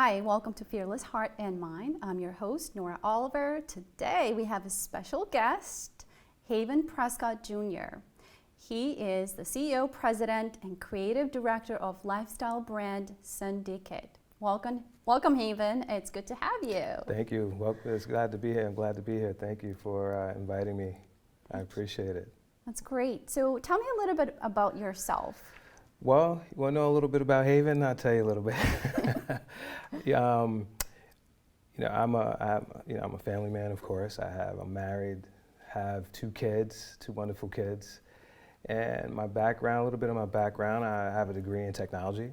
Hi, welcome to Fearless Heart and Mind. I'm your host, Nora Oliver. Today we have a special guest, Haven Prescott Jr. He is the CEO, President, and Creative Director of lifestyle brand Syndicate. Welcome, Haven. It's good to have you. Thank you. Well, it's glad to be here. I'm glad to be here. Thank you for inviting me. I appreciate it. That's great. So tell me a little bit about yourself. Well, you want to know a little bit about Haven? I'll tell you a little bit. I'm a family man, of course. I'm married, have two kids, two wonderful kids. And my background, a little bit of my background, I have a degree in technology,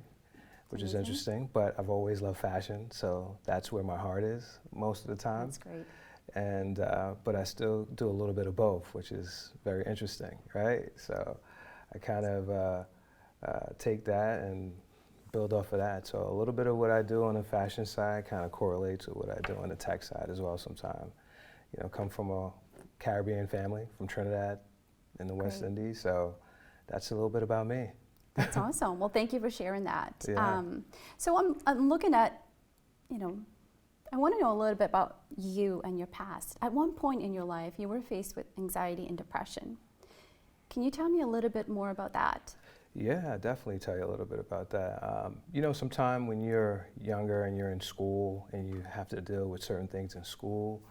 which is interesting, but I've always loved fashion, so that's where my heart is most of the time. That's great. And, but I still do a little bit of both, which is very interesting, right? So I kind of take that and build off of that. So a little bit of what I do on the fashion side kind of correlates with what I do on the tech side as well sometimes. You know, come from a Caribbean family from Trinidad in the West Indies, so that's a little bit about me. That's awesome. Well, thank you for sharing that. Yeah. So I'm looking at, I want to know a little bit about you and your past. At one point in your life, you were faced with anxiety and depression. Can you tell me a little bit more about that? Yeah, I'll definitely tell you a little bit about that. Sometime when you're younger and you're in school and you have to deal with certain things in school,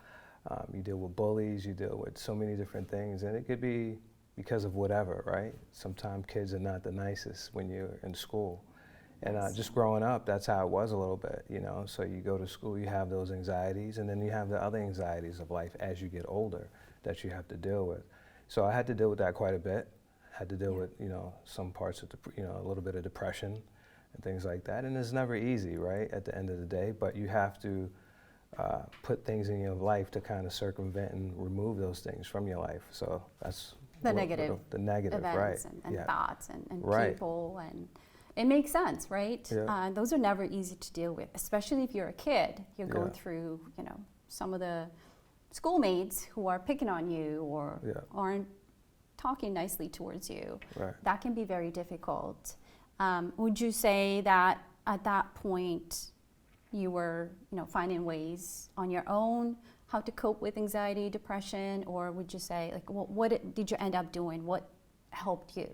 you deal with bullies, you deal with so many different things, and it could be because of whatever, right? Sometimes kids are not the nicest when you're in school. And just growing up, that's how it was a little bit, So you go to school, you have those anxieties, and then you have the other anxieties of life as you get older that you have to deal with. So I had to deal with that quite a bit. Had to deal with, some parts of, a little bit of depression and things like that. And it's never easy, right, at the end of the day, but you have to put things in your life to kind of circumvent and remove those things from your life. So that's the negative events, right? And thoughts and people, and it makes sense, right? Yeah. Those are never easy to deal with, especially if you're a kid. You're going through, some of the schoolmates who are picking on you or aren't talking nicely towards you. Right. That can be very difficult. Would you say that at that point you were, finding ways on your own how to cope with anxiety, depression, or would you say, like, what did you end up doing? What helped you?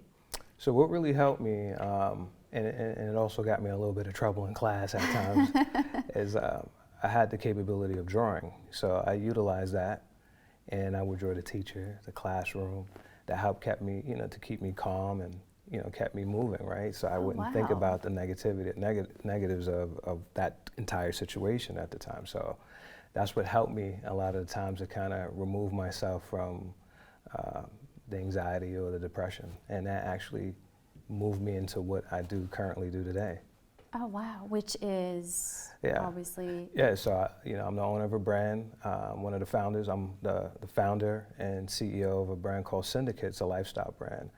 So what really helped me, and it also got me in a little bit of trouble in class at times, is I had the capability of drawing. So I utilized that, and I would draw the teacher, the classroom. That helped kept me, to keep me calm and, kept me moving, right? So I wouldn't think about the negatives of that entire situation at the time. So that's what helped me a lot of the times to kind of remove myself from the anxiety or the depression. And that actually moved me into what I currently do today. Oh, wow, which is obviously... Yeah, so, I'm the owner of a brand, one of the founders. I'm the founder and CEO of a brand called Syndicate. It's a lifestyle brand.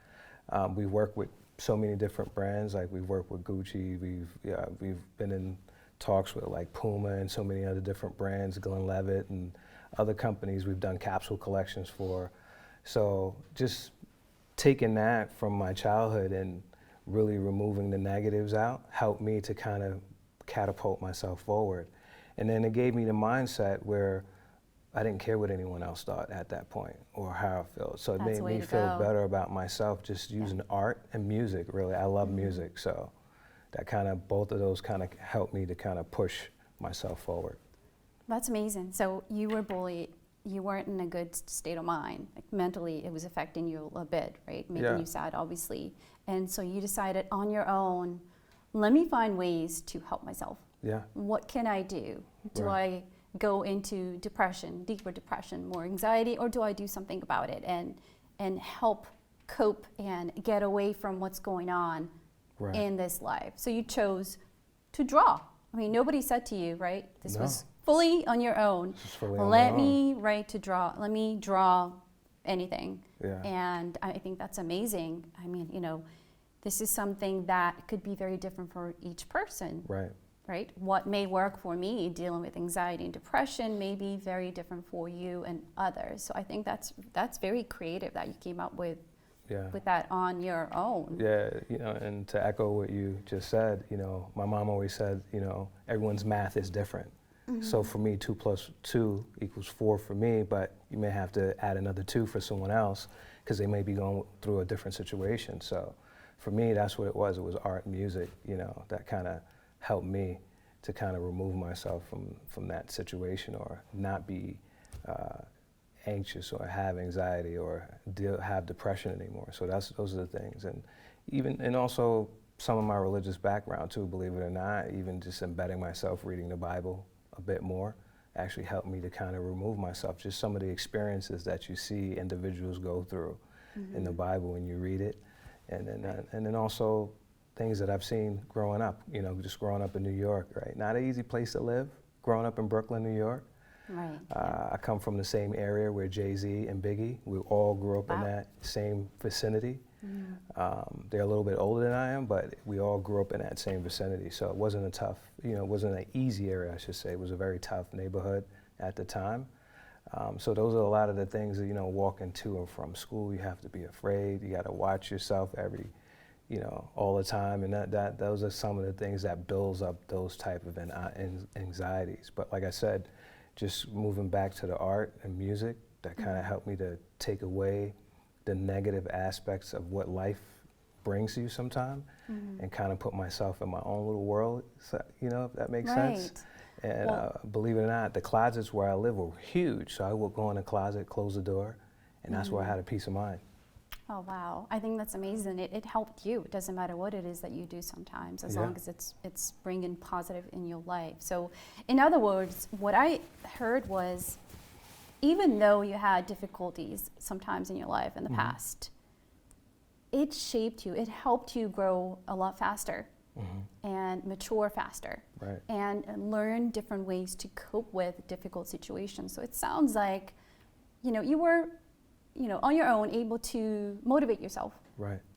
We work with so many different brands, like we've worked with Gucci, we've been in talks with like Puma and so many other different brands, Glenlivet and other companies we've done capsule collections for. So just taking that from my childhood and really removing the negatives out helped me to kind of catapult myself forward. And then it gave me the mindset where I didn't care what anyone else thought at that point or how I felt. So it made me feel better about myself just using art and music, really. I love music, so that kind of, both of those kind of helped me to kind of push myself forward. That's amazing. So you were bullied. You weren't in a good state of mind. Like mentally, it was affecting you a bit, right? Making you sad, obviously. And so you decided on your own, let me find ways to help myself. Yeah. What can I do? Do I go into depression, deeper depression, more anxiety, or do I do something about it and help cope and get away from what's going on in this life? So you chose to draw. I mean, nobody said to you, right? This was fully on your own. Let me draw anything. Yeah. And I think that's amazing. I mean, this is something that could be very different for each person. Right? What may work for me dealing with anxiety and depression may be very different for you and others. So I think that's very creative that you came up with Yeah. with that on your own. Yeah, you know, and to echo what you just said, you know, my mom always said, you know, everyone's math is different. So for me, 2 + 2 = 4 for me, but you may have to add another 2 for someone else because they may be going through a different situation. So for me, that's what it was. It was art and music, you know, that kind of helped me to kind of remove myself from that situation or not be anxious or have anxiety or have depression anymore. So those are the things. And also some of my religious background too, believe it or not, even just embedding myself reading the Bible a bit more actually helped me to kind of remove myself. Just some of the experiences that you see individuals go through in the Bible when you read it. And then also things that I've seen growing up, you know, just growing up in New York, right? Not an easy place to live, growing up in Brooklyn, New York. Right. I come from the same area where Jay-Z and Biggie, we all grew up in that same vicinity. They're a little bit older than I am, but we all grew up in that same vicinity. So it wasn't a tough, you know, it wasn't an easy area, I should say. It was a very tough neighborhood at the time. So those are a lot of the things that, you know, walking to and from school, you have to be afraid. You got to watch yourself all the time. And those are some of the things that builds up those type of anxieties. But like I said, just moving back to the art and music, that kind of helped me to take away the negative aspects of what life brings you sometime and kind of put myself in my own little world, so, you know, if that makes sense. And believe it or not, the closets where I live were huge. So I would go in the closet, close the door, and that's where I had a peace of mind. Oh, wow. I think that's amazing. It helped you. It doesn't matter what it is that you do sometimes, as long as it's bringing positive in your life. So in other words, what I heard was, even though you had difficulties sometimes in your life in the past, it shaped you. It helped you grow a lot faster and mature faster and learn different ways to cope with difficult situations. So it sounds like, you know, you were, you know, on your own, able to motivate yourself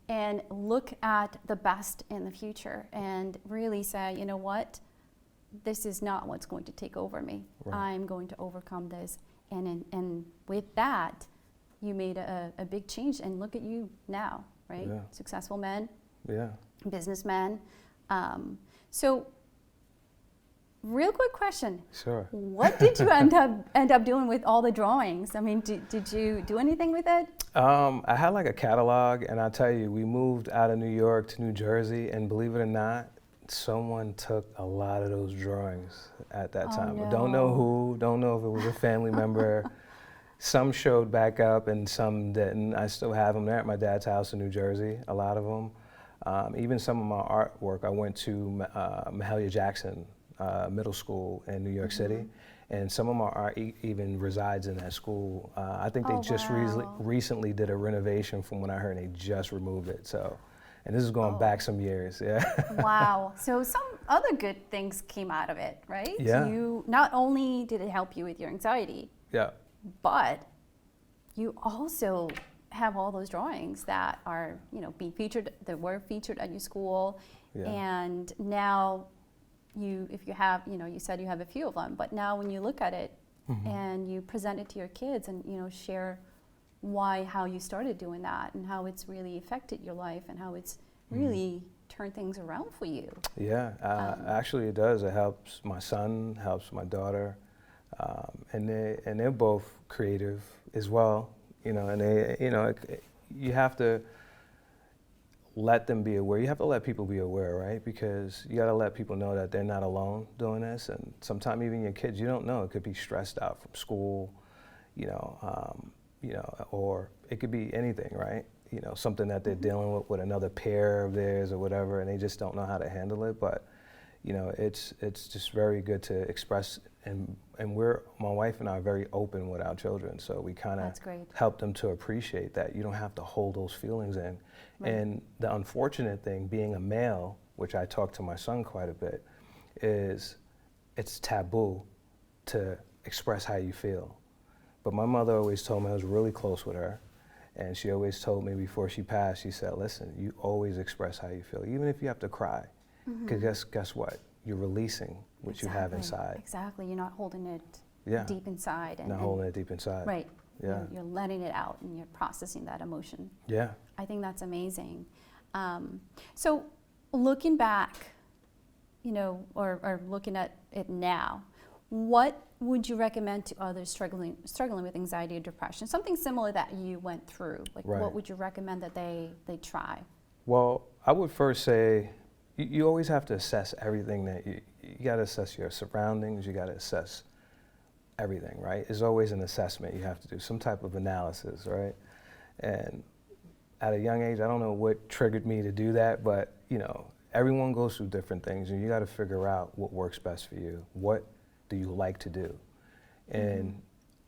and look at the best in the future and really say, you know what, this is not what's going to take over me. I'm going to overcome this. And with that, you made a big change. And look at you now, right? Yeah. Successful man, Yeah. businessman. So, real quick question. Sure. What did you end up doing with all the drawings? I mean, did you do anything with it? I had like a catalog, and I tell you, we moved out of New York to New Jersey, and believe it or not, someone took a lot of those drawings at that time. No. Don't know who, don't know if it was a family member. Some showed back up and some didn't. I still have them there at my dad's house in New Jersey, a lot of them. Even some of my artwork, I went to Mahalia Jackson Middle School in New York City, and some of my art even resides in that school. I think they just recently did a renovation from when I heard, and they just removed it. So. And this is going back some years, Wow. So some other good things came out of it, right? Yeah. You, not only did it help you with your anxiety, but you also have all those drawings that are, you know, being featured, that were featured at your school. And now if you have, you know, you said you have a few of them, but now when you look at it and you present it to your kids and, you know, share how you started doing that and how it's really affected your life and how it's really turned things around for you. Yeah, actually it does. It helps my son, helps my daughter, and they're both creative as well. You know, and they, you know, you have to let them be aware. You have to let people be aware, right? Because you got to let people know that they're not alone doing this. And sometimes even your kids, you don't know. It could be stressed out from school, you know, or it could be anything, right? You know, something that they're dealing with another pair of theirs or whatever, and they just don't know how to handle it. But, you know, it's just very good to express, and my wife and I are very open with our children, so we kind of help them to appreciate that you don't have to hold those feelings in. And the unfortunate thing, being a male, which I talk to my son quite a bit, is it's taboo to express how you feel. But my mother always told me, I was really close with her, and she always told me before she passed, she said, listen, you always express how you feel, even if you have to cry, because guess what? You're releasing what you have inside. Exactly, you're not holding it deep inside. Not holding it deep inside. Right, Yeah. You're letting it out and you're processing that emotion. Yeah. I think that's amazing. So looking back, or looking at it now, what would you recommend to others struggling with anxiety or depression? Something similar that you went through. Like, Right. what would you recommend that they try? Well, I would first say you always have to assess everything that you got to assess your surroundings. You got to assess everything, right? It's always an assessment. You have to do some type of analysis, right? And at a young age, I don't know what triggered me to do that, but everyone goes through different things, and you got to figure out what works best for you. What do you like to do? And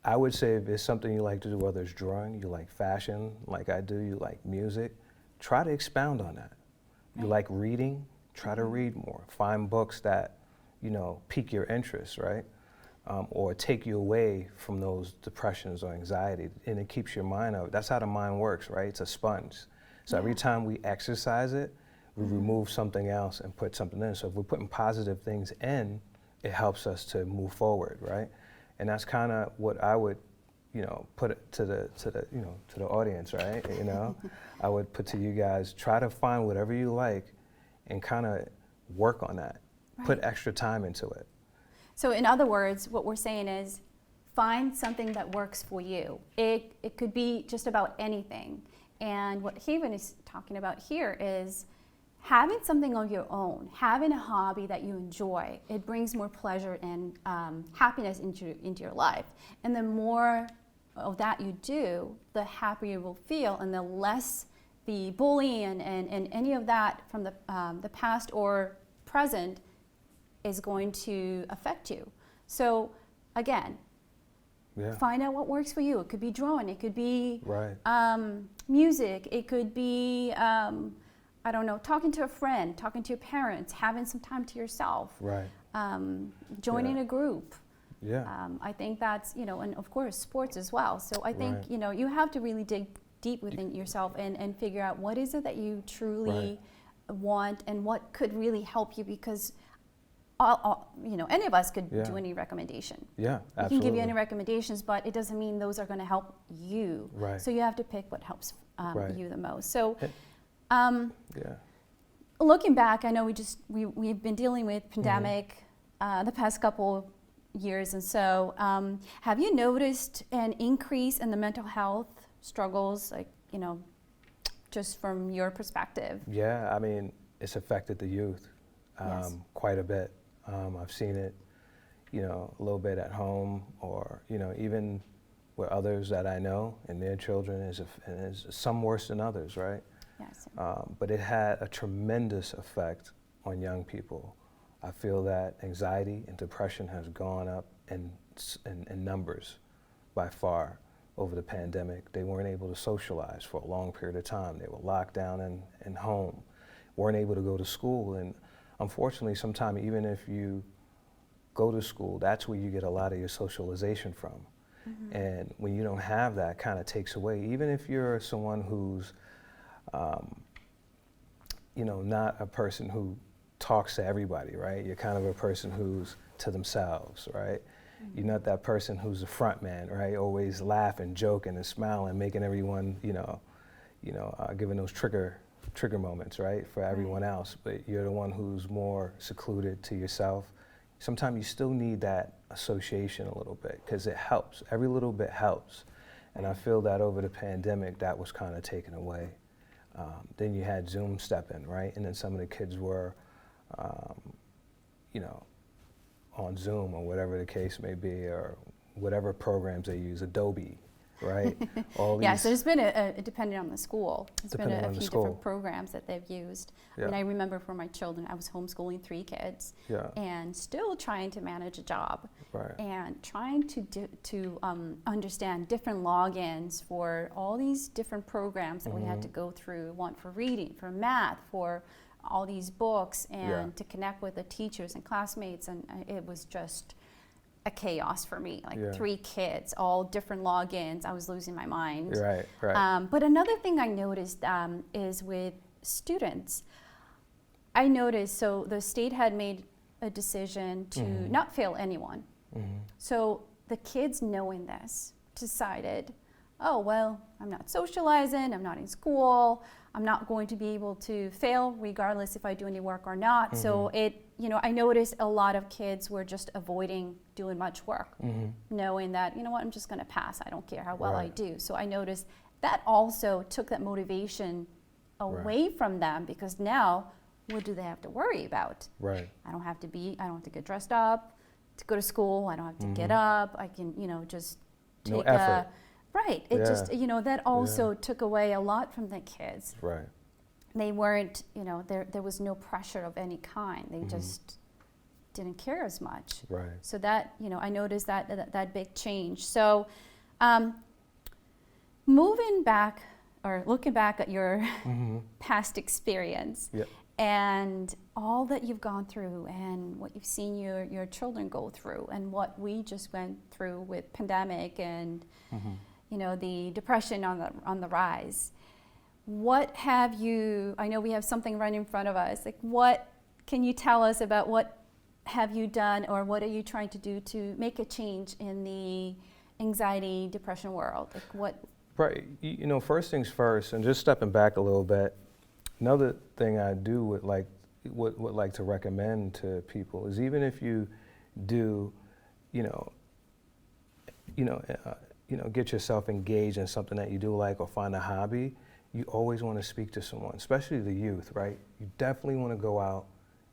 I would say if it's something you like to do, whether it's drawing, you like fashion, like I do, you like music, try to expound on that. You like reading, try to read more. Find books that, pique your interest, right? Or take you away from those depressions or anxiety, and it keeps your mind out. That's how the mind works, right? It's a sponge. So every time we exercise it, we remove something else and put something in. So if we're putting positive things in, it helps us to move forward, right? And that's kind of what I would, put it to the audience, right? I would put to you guys, try to find whatever you like and kind of work on that. Right. Put extra time into it. So in other words, what we're saying is find something that works for you. It could be just about anything. And what Haven is talking about here is having something of your own, having a hobby that you enjoy. It brings more pleasure and happiness into your life. And the more of that you do, the happier you will feel, and the less the bullying and any of that from the past or present is going to affect you. So again, find out what works for you. It could be drawing, it could be music, it could be I don't know, talking to a friend, talking to your parents, having some time to yourself, joining a group. I think that's, and of course sports as well. So I think, you have to really dig deep within yourself and figure out what is it that you truly want and what could really help you, because any of us could do any recommendation. Yeah, absolutely. We can give you any recommendations, but it doesn't mean those are going to help you. Right. So you have to pick what helps you the most. So, yeah. Looking back, I know we've been dealing with pandemic the past couple years, and so have you noticed an increase in the mental health struggles, like just from your perspective? Yeah, I mean, it's affected the youth quite a bit. I've seen it, a little bit at home, or even with others that I know and their children is some worse than others, right? Yes. But it had a tremendous effect on young people. I feel that anxiety and depression has gone up in numbers by far over the pandemic. They weren't able to socialize for a long period of time. They were locked down in home, weren't able to go to school. And unfortunately, sometimes even if you go to school, that's where you get a lot of your socialization from. And when you don't have that, kind of takes away. Even if you're someone who's not a person who talks to everybody, right? You're kind of a person who's to themselves, right? You're not that person who's a front man, right? Always laughing, joking, and smiling, making everyone, giving those trigger moments, right, for everyone else. But you're the one who's more secluded to yourself. Sometimes you still need that association a little bit, because it helps. Every little bit helps. And I feel that over the pandemic, that was kind of taken away. Then you had Zoom step in, right? And then some of the kids were, on Zoom or whatever the case may be, or whatever programs they use, Adobe, right? All Yeah, so there's been depending on the school, there's been a few school. different programs that they've used. Yeah. I mean, I remember for my children, I was homeschooling 3 kids and still trying to manage a job and trying to understand different logins for all these different programs that we had to go through, one for reading, for math, for all these books, and to connect with the teachers and classmates, and it was just a chaos for me, like 3 kids, all different logins. I was losing my mind. Right. But another thing I noticed is with students, I noticed, so the state had made a decision to not fail anyone. So the kids knowing this, decided, oh, well, I'm not socializing, I'm not in school, I'm not going to be able to fail regardless if I do any work or not. So I noticed a lot of kids were just avoiding doing much work, knowing that, what, I'm just going to pass. I don't care how well I do. So I noticed that also took that motivation away from them, because now what do they have to worry about? Right. I don't have to get dressed up to go to school. I don't have to get up. I can, just take no effort. Right. It just, that also took away a lot from the kids. Right. They weren't, there was no pressure of any kind. They just didn't care as much. Right. So that, I noticed that big change. So moving back or looking back at your past experience and all that you've gone through and what you've seen your children go through and what we just went through with pandemic and the depression on the rise. What have you, I know we have something right in front of us, like what can you tell us about what have you done or what are you trying to do to make a change in the anxiety, depression world? Like what? Right, first things first, and just stepping back a little bit, another thing I do would like to recommend to people is even if you do, get yourself engaged in something that you do like or find a hobby, you always want to speak to someone, especially the youth, right? You definitely want to go out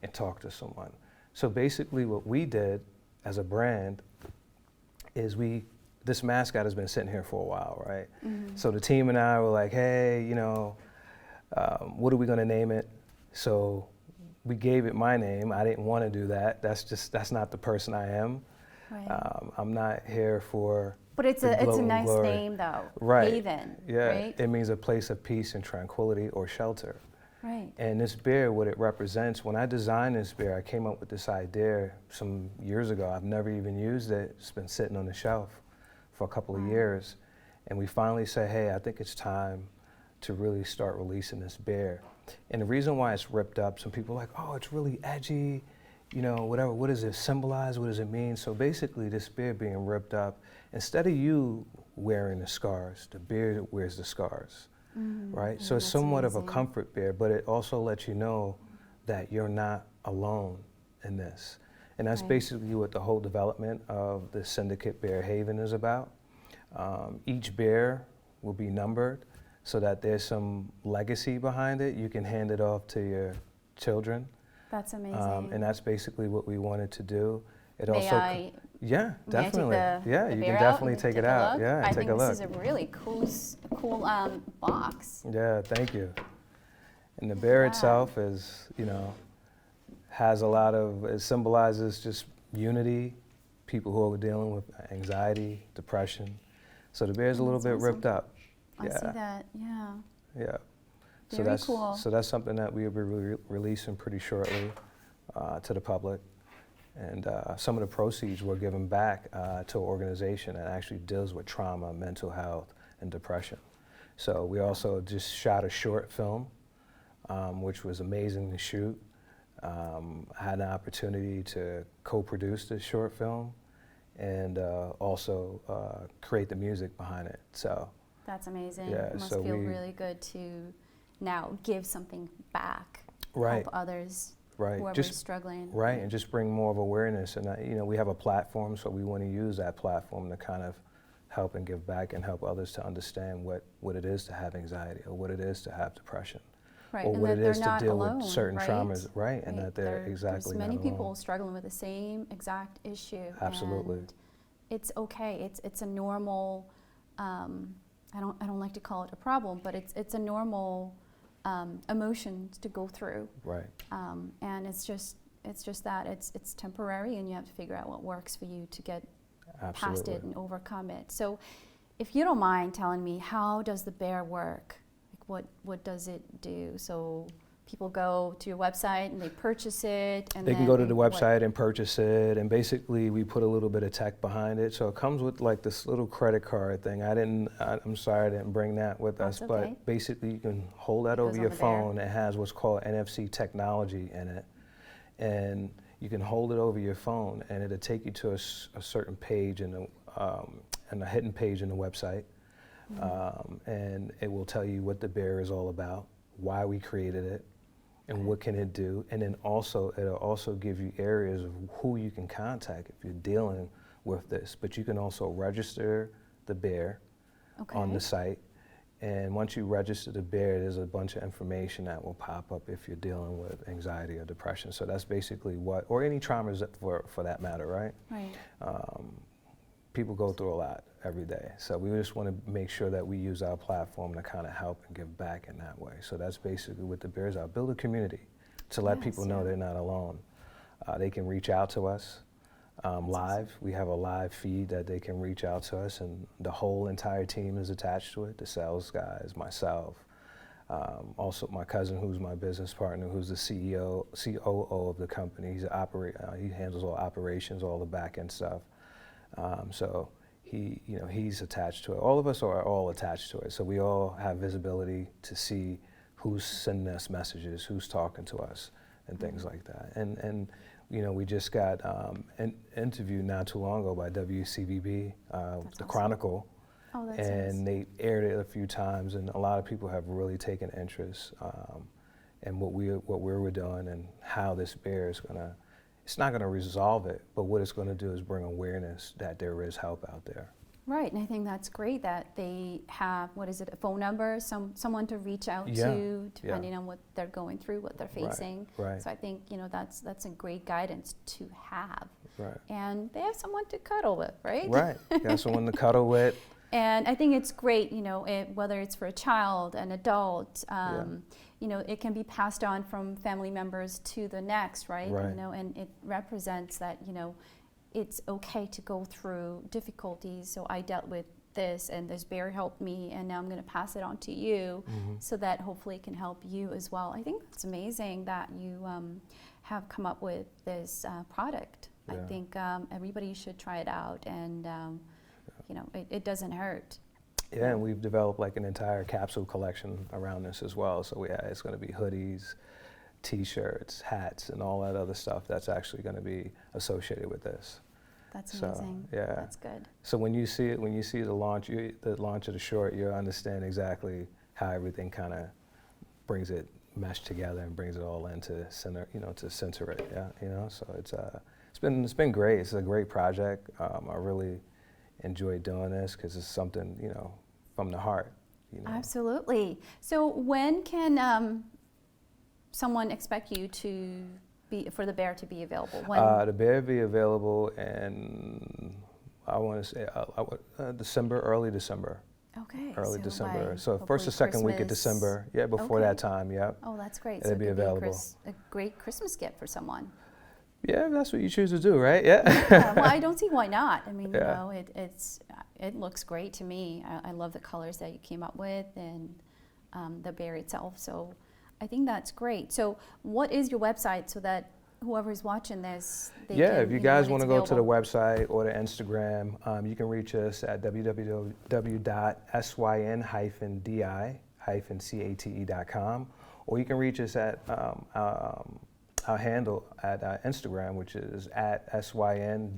and talk to someone. So basically what we did as a brand is this mascot has been sitting here for a while, right? So the team and I were like, hey, what are we going to name it? So we gave it my name. I didn't want to do that. That's not the person I am. Right. I'm not here for. But it's a nice name though. Right. Haven. Yeah. Right? It means a place of peace and tranquility or shelter. Right. And this bear, what it represents, when I designed this bear, I came up with this idea some years ago. I've never even used it. It's been sitting on the shelf for a couple of years. And we finally said, hey, I think it's time to really start releasing this bear. And the reason why it's ripped up, some people are like, oh, it's really edgy, whatever. What does it symbolize? What does it mean? So basically this bear being ripped up, instead of you wearing the scars, the bear wears the scars. Right? So it's somewhat of a comfort bear, but it also lets you know that you're not alone in this. And that's basically what the whole development of the Syndicate Bear Haven is about. Each bear will be numbered so that there's some legacy behind it. You can hand it off to your children. That's amazing. And that's basically what we wanted to do. May Yeah, definitely. I take you can definitely take it out. Yeah, I take a look. think this is a really cool box. Yeah, thank you. And the bear itself is, has a lot of, it symbolizes just unity, people who are dealing with anxiety, depression. So the bear's a little bit ripped up. I see that, yeah. Yeah. Very cool. So that's something that we'll be releasing pretty shortly to the public. And some of the proceeds were given back to an organization that actually deals with trauma, mental health, and depression. So we also just shot a short film, which was amazing to shoot. I had an opportunity to co-produce this short film and also create the music behind it. So that's amazing. Yeah, it must so feel really good to now give something back, help others. Right. Whoever's struggling. Right, and just bring more of awareness. And we have a platform, so we want to use that platform to kind of help and give back and help others to understand what it is to have anxiety or what it is to have depression. Right, or and what that it is they're to not deal alone, with certain right? traumas, right? And that they're exactly there's not many alone. people struggling with the same exact issue. Absolutely. And it's okay. It's a normal. I don't like to call it a problem, but it's a normal emotion to go through. Right. And it's just that it's temporary, and you have to figure out what works for you to get past it and overcome it. So, if you don't mind telling me, how does the bear work? Like what does it do? So people go to your website and they purchase it, and they can go to the website and purchase it, and basically we put a little bit of tech behind it. So it comes with like this little credit card thing. I'm sorry I didn't bring that with us, but basically you can hold that over your phone. It has what's called NFC technology in it, and you can hold it over your phone, and it'll take you to a certain page in a hidden page in the website, and it will tell you what the bear is all about, why we created it, and what can it do. And then also, it'll also give you areas of who you can contact if you're dealing with this. But you can also register the bear on the site. And once you register the bear, there's a bunch of information that will pop up if you're dealing with anxiety or depression. So that's basically what, or any traumas for that matter, right? Right. People go through a lot every day. So we just want to make sure that we use our platform to kind of help and give back in that way. So that's basically what the bear is about. Build a community to let people know they're not alone. They can reach out to us live. We have a live feed that they can reach out to us, and the whole entire team is attached to it. The sales guys, myself, also my cousin who's my business partner, who's the COO of the company. He handles all operations, all the back end stuff. So he's attached to it. All of us are all attached to it. So we all have visibility to see who's sending us messages, who's talking to us, and things like that. And we just got an interview not too long ago by WCVB, the Chronicle, and they aired it a few times, and a lot of people have really taken interest in what we were doing and how this bear is gonna. It's not gonna resolve it, but what it's gonna do is bring awareness that there is help out there. Right, and I think that's great that they have, a phone number, someone to reach out to, depending on what they're going through, what they're facing. Right. So I think, that's a great guidance to have. Right. And they have someone to cuddle with, right? Right, got someone to cuddle with. And I think it's great, whether it's for a child, an adult, it can be passed on from family members to the next, right? Right. And it represents that, it's okay to go through difficulties. So I dealt with this, and this bear helped me, and now I'm going to pass it on to you, so that hopefully it can help you as well. I think it's amazing that you have come up with this product. I think everybody should try it out, and it doesn't hurt. Yeah, and we've developed like an entire capsule collection around this as well. So it's going to be hoodies, T-shirts, hats, and all that other stuff that's actually going to be associated with this. That's amazing. So, yeah. That's good. So when you see the launch of the short, you'll understand exactly how everything kind of brings it meshed together and brings it all into center, to center it. Yeah, So it's been great. It's a great project. I really enjoy doing this because it's something from the heart. Absolutely. So when can someone expect you for the bear to be available? When? The bear be available in, I want to say, early December. Okay. Early so December. So first or second week of December. Yeah, before that time. Yep. Oh, that's great. It'll so be it could available. Be a great Christmas gift for someone. Yeah, that's what you choose to do, right? Yeah. Well, I don't see why not. I mean, it looks great to me. I love the colors that you came up with, and the bear itself. So I think that's great. So what is your website so that whoever's watching this, they can, if you guys want to go to the available? website or the Instagram, you can reach us at www.syn-di-cate.com, or you can reach us at our handle at Instagram, which is at syn.di.cate,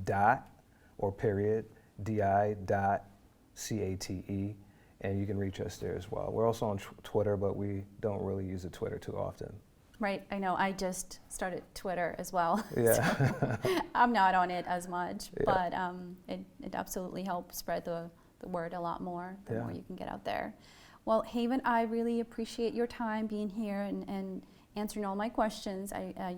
and you can reach us there as well. We're also on Twitter, but we don't really use the Twitter too often. Right, I know. I just started Twitter as well. Yeah. So I'm not on it as much, but it absolutely helps spread the word a lot more, the more you can get out there. Well, Haven, I really appreciate your time being here and answering all my questions. I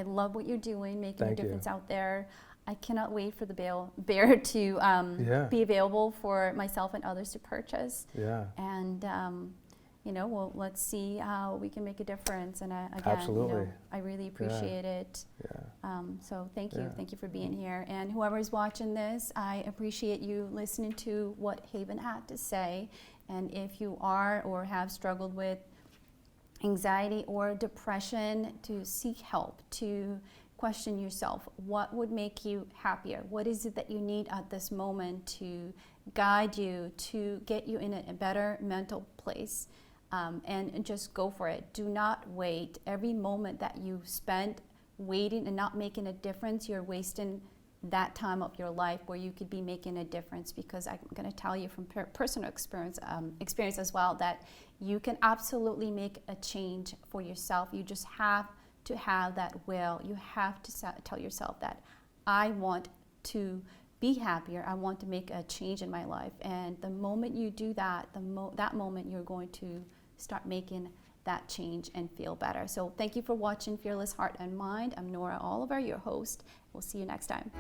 love what you're doing, making a difference out there. I cannot wait for the bear to be available for myself and others to purchase. Yeah. And well, let's see how we can make a difference. And again, absolutely. I really appreciate it. Yeah. So thank you. Thank you for being here. And whoever's watching this, I appreciate you listening to what Haven had to say. And if you are or have struggled with anxiety or depression, to seek help, to question yourself, what would make you happier? What is it that you need at this moment to guide you, to get you in a better mental place? And just go for it. Do not wait. Every moment that you spend waiting and not making a difference, you're wasting that time of your life where you could be making a difference, because I'm going to tell you from personal experience as well that you can absolutely make a change for yourself. You just have to have that will. You have to tell yourself that I want to be happier. I want to make a change in my life. And the moment you do that, that moment you're going to start making that change and feel better. So thank you for watching Fearless Heart and Mind. I'm Nora Oliver, your host. We'll see you next time.